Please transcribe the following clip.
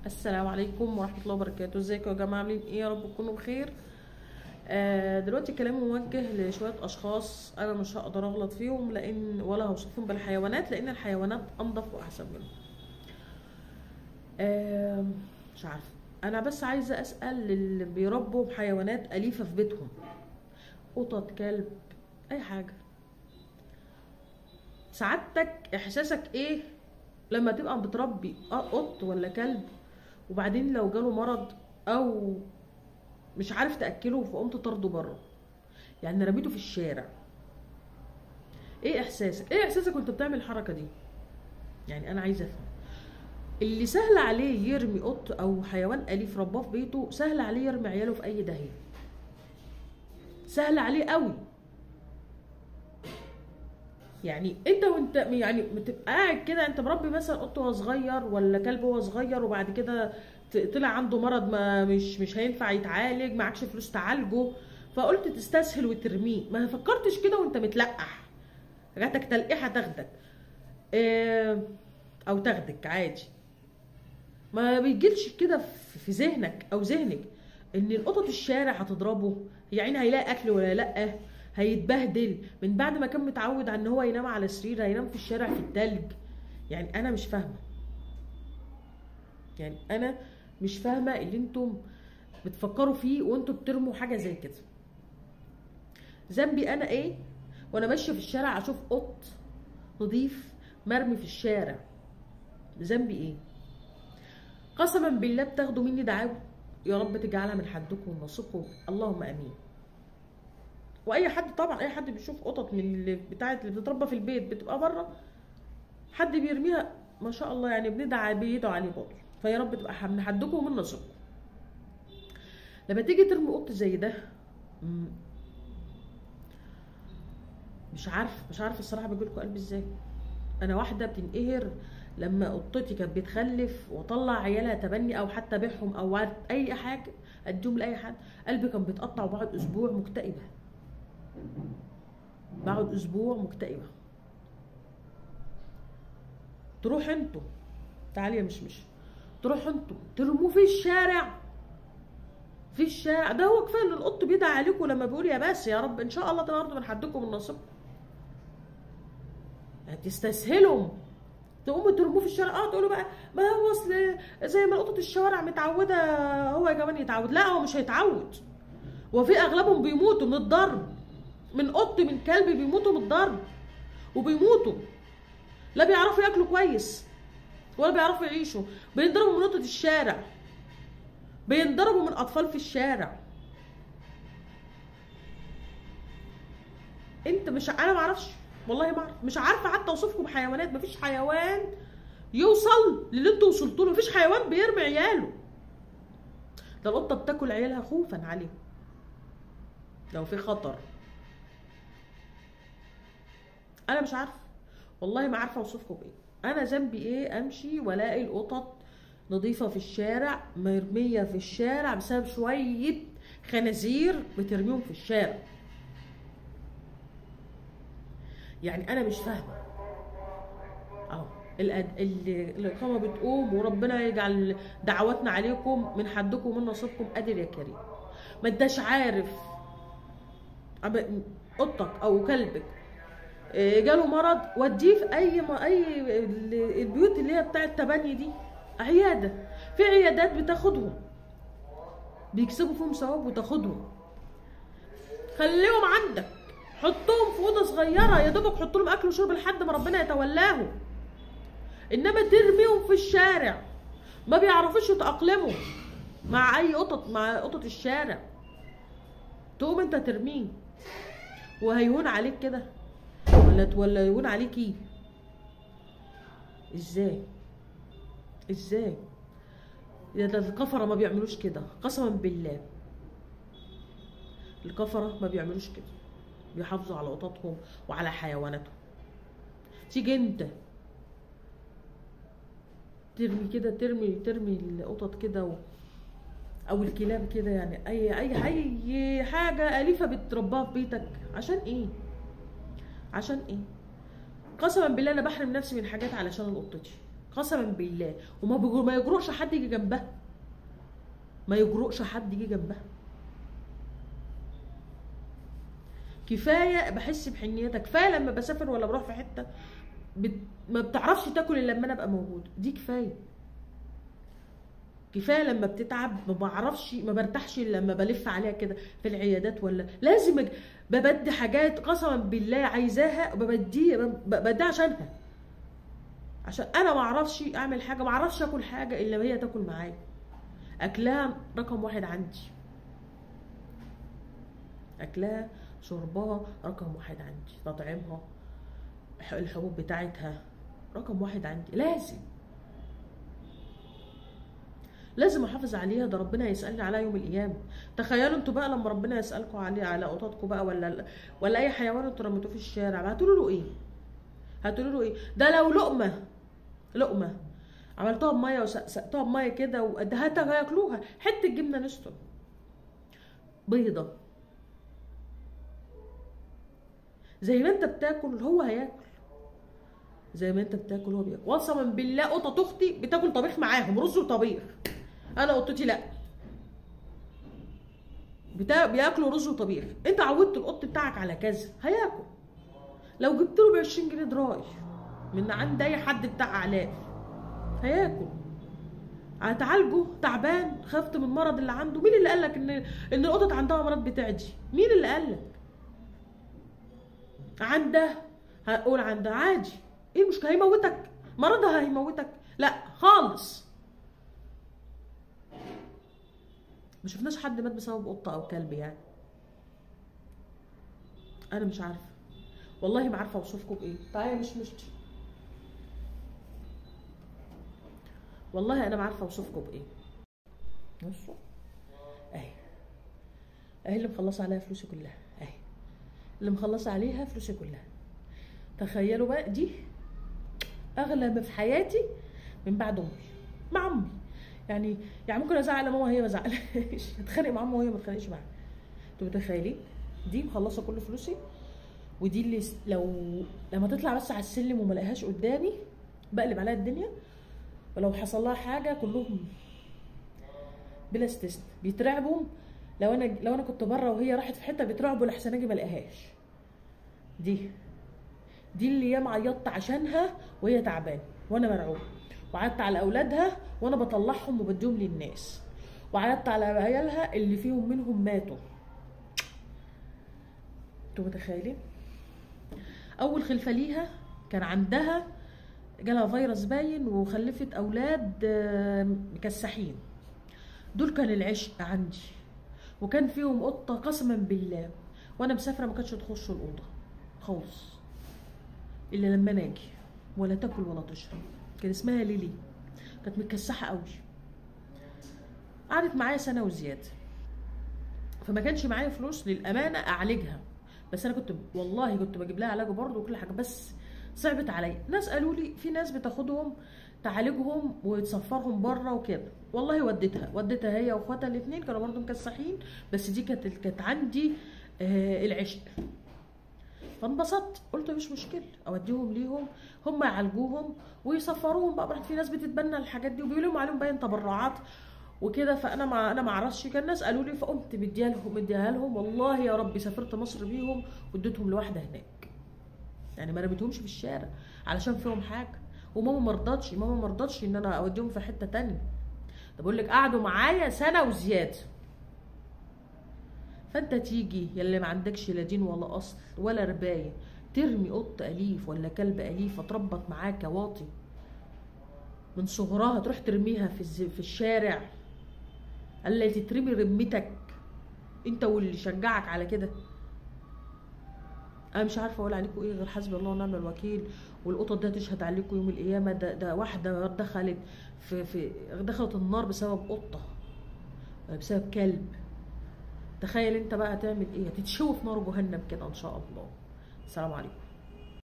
السلام عليكم ورحمة الله وبركاته. ازيكم يا جماعة؟ عاملين ايه؟ يا رب تكونوا بخير. دلوقتي كلامي موجه لشوية اشخاص انا مش هقدر اغلط فيهم ولا هوصفهم بالحيوانات، لان الحيوانات انضف واحسن منهم. مش عارفة، انا بس عايزة اسأل اللي بيربوا حيوانات اليفة في بيتهم، قطط، كلب، اي حاجة، سعادتك احساسك ايه لما تبقى بتربي قط ولا كلب، وبعدين لو جاله مرض او مش عارف تاكله فقمت طرده بره، يعني رميته في الشارع؟ ايه احساسك وانت بتعمل الحركه دي؟ يعني انا عايزه افهم. اللي سهل عليه يرمي قط او حيوان اليف رباه في بيته، سهل عليه يرمي عياله في اي داهيه، سهل عليه قوي. يعني انت وانت يعني بتبقى قاعد كده، انت مربي مثلا قط وهو صغير ولا كلب وهو صغير، وبعد كده طلع عنده مرض ما مش هينفع يتعالج، معكش فلوس تعالجه، فقلت تستسهل وترميه. ما فكرتش كده وانت متلقح، جاتك تلقيحه تاخدك او تاخدك عادي؟ ما بيجيلش كده في ذهنك او ذهنك ان القطط الشارع هتضربه؟ يعني هيلاقي اكل ولا لا؟ هيتبهدل من بعد ما كان متعود على ان هو ينام على سرير، هينام في الشارع في التلج. يعني انا مش فاهمه، يعني انا مش فاهمه اللي انتم بتفكروا فيه وانتم بترموا حاجه زي كده. ذنبي انا ايه وانا ماشيه في الشارع اشوف قط نضيف مرمي في الشارع؟ ذنبي ايه؟ قسما بالله بتاخدوا مني دعاوى، يا رب تجعلها من حدكم ونصيبكم، اللهم امين. واي حد طبعا، اي حد بيشوف قطط من اللي بتاعت اللي بتتربى في البيت بتبقى بره حد بيرميها، ما شاء الله، يعني بيدعوا عليه برضه، فيا رب تبقى من حدكم ومن نصيبكم. لما تيجي ترمي قط زي ده، مش عارف الصراحه بيجيلكوا قلب ازاي. انا واحده بتنقهر لما قطتي كانت بتخلف واطلع عيالها تبني او حتى ابيعهم او اي حاجه اديهم لاي حد، قلبي كان بيتقطع وبقعد اسبوع مكتئبه، بقعد اسبوع مكتئبه. تروح انتوا، تعالي يا مش تروح انتوا ترموه في الشارع، في الشارع ده. هو كفايه ان القط بيدعي عليكم لما بيقول يا بس يا رب ان شاء الله ده برضه من حدكم من نصيبكم. هتستسهلوا تقوموا ترموه في الشارع، تقولوا بقى ما هو اصل زي ما قطط الشوارع متعوده هو كمان يتعود. لا، هو مش هيتعود، وفي اغلبهم بيموتوا من الضرب، من قط من كلب بيموتوا من الضرب وبيموتوا، لا بيعرفوا ياكلوا كويس ولا بيعرفوا يعيشوا، بينضربوا من قطط الشارع، بينضربوا من اطفال في الشارع. انت مش، انا ما اعرفش والله، ما اعرف، مش عارفه حتى اوصفكم بحيوانات. مفيش حيوان يوصل للي انتوا وصلتوا له، مفيش حيوان بيرمي عياله. ده القطه بتاكل عيالها خوفا عليهم لو في خطر. انا مش عارفه والله، ما عارفه اوصفكم بايه. انا ذنبي ايه امشي والاقي القطط نظيفه في الشارع مرميه في الشارع بسبب شويه خنازير بترميهم في الشارع؟ يعني انا مش فاهمه. اهو الاقامه بتقوم، وربنا يجعل دعواتنا عليكم من حدكم ومن نصيبكم، قادر يا كريم. ما انتش عارف قطك او كلبك جاله مرض، وديه في اي البيوت اللي هي بتاعه التبني دي، عياده، في عيادات بتاخدهم بيكسبوا فيهم ثواب وتاخدهم. خليهم عندك، حطهم في اوضه صغيره يا دوبك، حط لهم اكل وشرب لحد ما ربنا يتولاهم. انما ترميهم في الشارع ما بيعرفوش يتاقلموا مع اي قطط، مع قطط الشارع، تقوم انت ترميه وهيهون عليك كده ولا يهون عليكي؟ ازاي ده الكفره ما بيعملوش كده، قسما بالله الكفره ما بيعملوش كده، بيحافظوا على قططهم وعلى حيواناتهم. تيجي انت ترمي القطط كده او الكلاب كده، يعني اي حاجه اليفه بترباها في بيتك، عشان ايه؟ عشان ايه؟ قسما بالله انا بحرم نفسي من حاجات علشان قطتي، قسما بالله. ما يجرؤش حد يجي جنبها، ما يجرؤش حد يجي جنبها. كفايه بحس بحنيتها، كفايه لما بسافر ولا بروح في حته ما بتعرفش تاكل الا لما انا ابقى موجود، دي كفايه. كفايه لما بتتعب ما بعرفش، ما برتاحش الا لما بلف عليها كده في العيادات، ولا لازم ببدي حاجات قسما بالله عايزاها ببديها عشانها، عشان انا ما اعرفش اعمل حاجه، ما اعرفش اكل حاجه الا هي تاكل معايا. اكلها رقم واحد عندي، اكلها شربها رقم واحد عندي، تطعيمها الحبوب بتاعتها رقم واحد عندي. لازم احافظ عليها، ده ربنا هيسالني عليها يوم القيامه. تخيلوا انتوا بقى لما ربنا يسالكم على قططكم بقى، ولا اي حيوان انتوا رميتوه في الشارع، هتقولوا له ايه؟ هتقولوا له ايه؟ ده لو لقمه عملتوها بميه وسقتوها بميه كده وادهتها هياكلوها، حته جبنه نستون، بيضه، زي ما انت بتاكل هو هياكل، زي ما انت بتاكل هو بياكل. قسما بالله قطط اختي بتاكل طبيخ معاهم، رز وطبيخ. انا قطتي لا، بياكلوا رز وطبيخ. انت عودت القط بتاعك على كذا هياكل. لو جبت له ب 20 جنيه دراي من عند اي حد بتاع اعلاف هياكل. هتعالجه تعبان، خفت من المرض اللي عنده، مين اللي قالك ان القطط عندها مرض بتعدي؟ مين اللي قالك؟ عندها، هقول عندها عادي، ايه المشكله؟ هيموتك؟ مرضها هيموتك؟ لا خالص. ما شفناش حد مات بسبب قطه او كلب يعني. انا مش عارفه والله، ما عارفه اوصفكم بايه. تعالى مش والله انا ما عارفه اوصفكم بايه. بصوا اهي اللي مخلصه عليها فلوسي كلها، اهي اللي مخلصه عليها فلوسي كلها. تخيلوا بقى، دي اغلى ما في حياتي من بعد امي. مع امي يعني ممكن ازعل ماما وهي ما زعلش، اتخانق مع ماما وهي ما اتخانقش معايا. انتوا متخيلين؟ دي مخلصه كل فلوسي، ودي اللي لما تطلع بس على السلم وما الاقيهاش قدامي بقلب عليها الدنيا. ولو حصل لها حاجه كلهم بلا استثناء بيترعبوا. لو انا كنت بره وهي راحت في حته بيترعبوا لحسن اجي ما الاقيهاش. دي اللي ياما عيطت عشانها وهي تعبانه وانا مرعوبه، وعيطت على اولادها وانا بطلعهم وبديهم للناس، وعيطت على عيالها اللي فيهم منهم ماتوا. انتوا متخيلين؟ اول خلفه ليها كان عندها جالها فيروس باين وخلفت اولاد مكسحين. دول كان العشق عندي، وكان فيهم قطه قسما بالله وانا مسافره ما كانتش تخش الاوضه خالص الا لما انا اجي، ولا تاكل ولا تشرب. كان اسمها ليلي، كانت متكسحه قوي. قعدت معايا سنه وزياده، فما كانش معايا فلوس للامانه اعالجها، بس انا والله كنت بجيب لها علاج برضه وكل حاجه، بس صعبت عليا. ناس قالوا لي في ناس بتاخدهم تعالجهم وتسفرهم بره وكده، والله وديتها هي واخواتها الاثنين كانوا برضه مكسحين، بس دي كانت عندي العشق. فانبسطت، قلت مش مشكله اوديهم ليهم هم يعالجوهم ويسفروهم بقى براحتهم. في ناس بتتبنى الحاجات دي وبيقولوا عليهم باين تبرعات وكده، فانا ما اعرفش. كان الناس قالوا لي فقمت مديها لهم. والله يا ربي سافرت مصر بيهم واديتهم لواحده هناك، يعني ما رميتهمش في الشارع علشان فيهم حاجه. وماما ما رضتش ان انا اوديهم في حته تانية. ده بقول لك قعدوا معايا سنه وزياده. فانت تيجي يلي ما عندكش لا دين ولا اصل ولا ربايه ترمي قط اليف ولا كلب اليف اتربط معاك واطي من صغرها، تروح ترميها في الشارع التي ترمي رمتك انت واللي شجعك على كده. انا مش عارفه اقول عليكم ايه غير حسبي الله ونعم الوكيل. والقطط ده تشهد عليكم يوم القيامه. ده واحده دخلت النار بسبب قطه ولا بسبب كلب. تخيل انت بقى هتعمل ايه؟ هتتشوي في نار جهنم كده ان شاء الله. السلام عليكم.